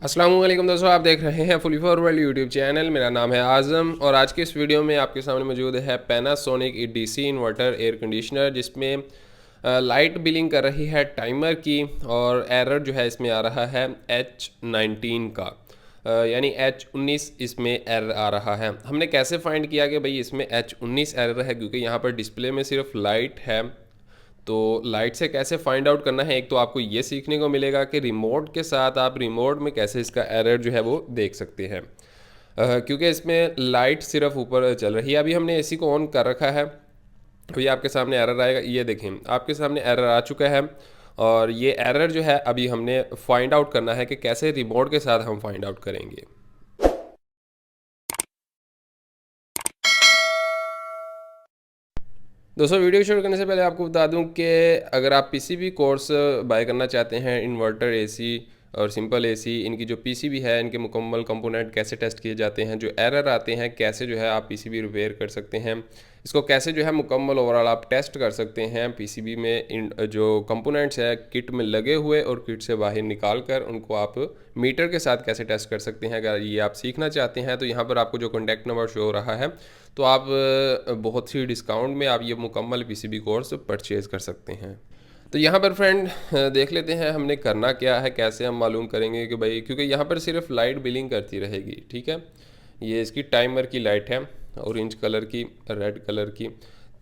अस्सलाम वालेकुम दोस्तों, आप देख रहे हैं फुली फॉरवर्ड यूट्यूब चैनल। मेरा नाम है आज़म और आज की इस वीडियो में आपके सामने मौजूद है Panasonic DC inverter air conditioner, जिसमें लाइट बिलिंग कर रही है टाइमर की। और एरर जो है इसमें आ रहा है H19 का, यानी H19 इसमें एरर आ रहा है। हमने कैसे फाइंड किया कि भाई इसमें H19 एरर है, क्योंकि यहाँ पर डिस्प्ले में सिर्फ लाइट है। तो लाइट से कैसे फाइंड आउट करना है, एक तो आपको ये सीखने को मिलेगा कि रिमोट के साथ आप रिमोट में कैसे इसका एरर जो है वो देख सकते हैं। क्योंकि इसमें लाइट सिर्फ ऊपर चल रही है। अभी हमने एसी को ऑन कर रखा है, अभी आपके सामने एरर आएगा। ये देखें, आपके सामने एरर आ चुका है। और ये एरर जो है अभी हमने फाइंड आउट करना है कि कैसे रिमोट के साथ हम फाइंड आउट करेंगे। दोस्तों, वीडियो शुरू करने से पहले आपको बता दूं कि अगर आप पीसीबी कोर्स बाय करना चाहते हैं, इन्वर्टर एसी और सिंपल एसी, इनकी जो पीसीबी है, इनके मुकम्मल कंपोनेंट कैसे टेस्ट किए जाते हैं, जो एरर आते हैं कैसे जो है आप पीसीबी रिपेयर कर सकते हैं, इसको कैसे जो है मुकम्मल ओवरऑल आप टेस्ट कर सकते हैं पीसीबी में, इन जो कंपोनेंट्स है किट में लगे हुए और किट से बाहर निकाल कर उनको आप मीटर के साथ कैसे टेस्ट कर सकते हैं, अगर ये आप सीखना चाहते हैं तो यहाँ पर आपको जो कॉन्टैक्ट नंबर शो हो रहा है, तो आप बहुत सी डिस्काउंट में आप ये मुकम्मल पीसीबी कोर्स परचेज़ कर सकते हैं। तो यहाँ पर फ्रेंड देख लेते हैं हमने करना क्या है, कैसे हम मालूम करेंगे कि भाई, क्योंकि यहाँ पर सिर्फ लाइट बिलिंग करती रहेगी। ठीक है, ये इसकी टाइमर की लाइट है, ऑरेंज कलर की, रेड कलर की,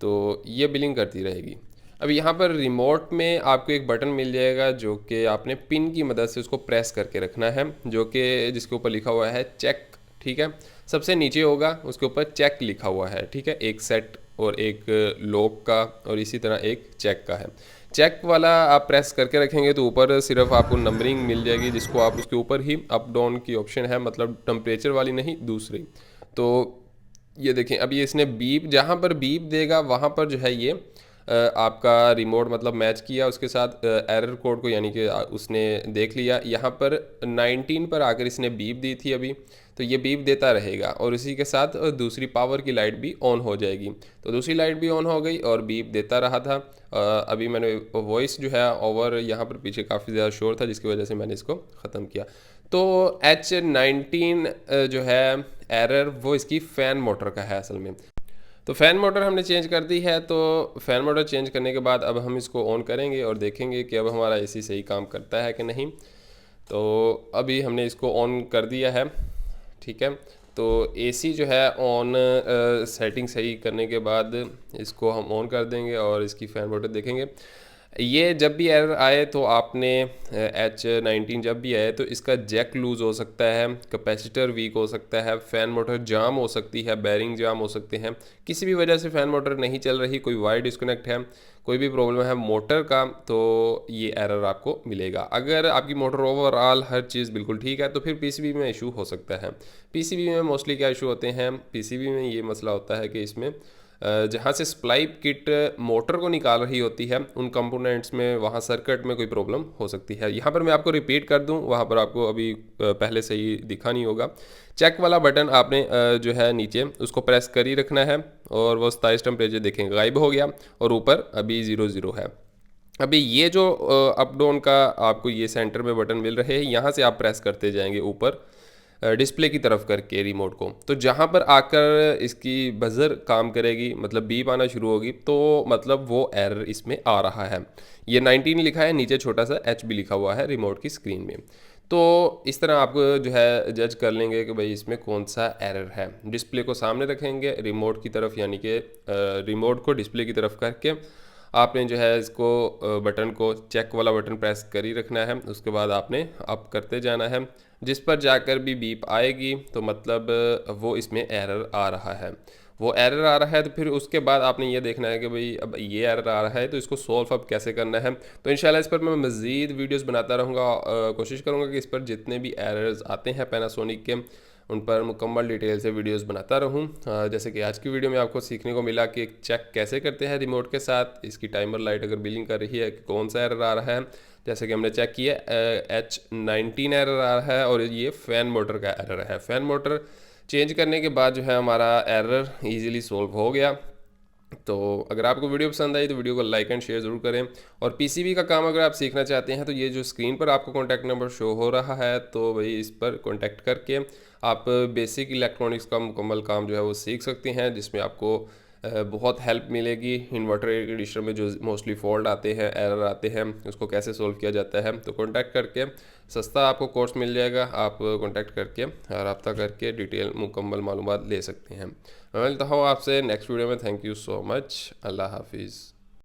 तो ये बिलिंग करती रहेगी। अब यहाँ पर रिमोट में आपको एक बटन मिल जाएगा जो कि आपने पिन की मदद से उसको प्रेस करके रखना है, जो कि जिसके ऊपर लिखा हुआ है चेक। ठीक है, सबसे नीचे होगा उसके ऊपर चेक लिखा हुआ है। ठीक है, एक सेट और एक लॉक का और इसी तरह एक चेक का है। चेक वाला आप प्रेस करके रखेंगे तो ऊपर सिर्फ आपको नंबरिंग मिल जाएगी, जिसको आप उसके ऊपर ही अप डाउन की ऑप्शन है, मतलब टेम्परेचर वाली नहीं, दूसरी। तो ये देखें, अभी इसने बीप, जहाँ पर बीप देगा वहाँ पर जो है ये आपका रिमोट मतलब मैच किया उसके साथ एरर कोड को, यानी कि उसने देख लिया। यहाँ पर 19 पर आकर इसने बीप दी थी अभी, तो ये बीप देता रहेगा और इसी के साथ दूसरी पावर की लाइट भी ऑन हो जाएगी। तो दूसरी लाइट भी ऑन हो गई और बीप देता रहा था। अभी मैंने वॉइस जो है ओवर, यहाँ पर पीछे काफ़ी ज़्यादा शोर था जिसकी वजह से मैंने इसको ख़त्म किया। तो H19 जो है एरर, वो इसकी फ़ैन मोटर का है असल में। तो फ़ैन मोटर हमने चेंज कर दी है। तो फ़ैन मोटर चेंज करने के बाद अब हम इसको ऑन करेंगे और देखेंगे कि अब हमारा एसी सही काम करता है कि नहीं। तो अभी हमने इसको ऑन कर दिया है। ठीक है, तो एसी जो है ऑन, सेटिंग सही करने के बाद इसको हम ऑन कर देंगे और इसकी फ़ैन मोटर देखेंगे। ये जब भी एरर आए तो आपने H19 जब भी आए तो इसका जैक लूज़ हो सकता है, कैपेसिटर वीक हो सकता है, फ़ैन मोटर जाम हो सकती है, बैरिंग जाम हो सकते हैं। किसी भी वजह से फ़ैन मोटर नहीं चल रही, कोई वायर डिस्कनेक्ट है, कोई भी प्रॉब्लम है मोटर का, तो ये एरर आपको मिलेगा। अगर आपकी मोटर ओवरऑल हर चीज़ बिल्कुल ठीक है तो फिर पीसीबी में इशू हो सकता है। पीसीबी में मोस्टली क्या इशू होते हैं, पीसीबी में ये मसला होता है कि इसमें जहाँ से सप्लाई किट मोटर को निकाल रही होती है, उन कंपोनेंट्स में, वहाँ सर्किट में कोई प्रॉब्लम हो सकती है। यहाँ पर मैं आपको रिपीट कर दूँ, वहाँ पर आपको अभी पहले से ही दिखा नहीं होगा। चेक वाला बटन आपने जो है नीचे उसको प्रेस कर ही रखना है और वो 27 टेम्परेचर देखेंगे गायब हो गया और ऊपर अभी 00 है। अभी ये जो अप डाउन का आपको ये सेंटर में बटन मिल रहे हैं, यहाँ से आप प्रेस करते जाएंगे ऊपर डिस्प्ले की तरफ करके रिमोट को। तो जहाँ पर आकर इसकी बज़र काम करेगी, मतलब बीप आना शुरू होगी, तो मतलब वो एरर इसमें आ रहा है। ये 19 लिखा है, नीचे छोटा सा एच भी लिखा हुआ है रिमोट की स्क्रीन में। तो इस तरह आप जो है जज कर लेंगे कि भाई इसमें कौन सा एरर है। डिस्प्ले को सामने रखेंगे रिमोट की तरफ, यानी कि रिमोट को डिस्प्ले की तरफ करके आपने जो है इसको बटन को, चेक वाला बटन प्रेस कर ही रखना है। उसके बाद आपने अप करते जाना है, जिस पर जाकर भी बीप आएगी तो मतलब वो इसमें एरर आ रहा है। वो एरर आ रहा है तो फिर उसके बाद आपने ये देखना है कि भाई अब ये एरर आ रहा है तो इसको सॉल्व अब कैसे करना है। तो इंशाल्लाह इस पर मैं मज़ीद वीडियोस बनाता रहूँगा। कोशिश करूँगा कि इस पर जितने भी एरर्स आते हैं पैनासोनिक के, उन पर मुकम्मल डिटेल से वीडियोस बनाता रहूँ। जैसे कि आज की वीडियो में आपको सीखने को मिला कि चेक कैसे करते हैं रिमोट के साथ, इसकी टाइमर लाइट अगर बिलिंग कर रही है कि कौन सा एरर आ रहा है। जैसे कि हमने चेक किया H19 एरर आ रहा है और ये फ़ैन मोटर का एरर है। फ़ैन मोटर चेंज करने के बाद जो है हमारा एरर ईज़िली सॉल्व हो गया। तो अगर आपको वीडियो पसंद आई तो वीडियो को लाइक एंड शेयर ज़रूर करें। और पीसीबी का काम अगर आप सीखना चाहते हैं तो ये जो स्क्रीन पर आपको कॉन्टैक्ट नंबर शो हो रहा है, तो भाई इस पर कॉन्टैक्ट करके आप बेसिक इलेक्ट्रॉनिक्स का मुकम्मल काम जो है वो सीख सकते हैं, जिसमें आपको बहुत हेल्प मिलेगी। इन्वर्टर एयर कंडीशनर में जो मोस्टली फॉल्ट आते हैं, एरर आते हैं, उसको कैसे सोल्व किया जाता है, तो कॉन्टैक्ट करके सस्ता आपको कोर्स मिल जाएगा। आप कॉन्टैक्ट करके रब्ता करके डिटेल मुकम्मल मालूमात ले सकते हैं। मैं मिलता हूँ आपसे नेक्स्ट वीडियो में। Thank you so much. अल्लाह हाफिज़।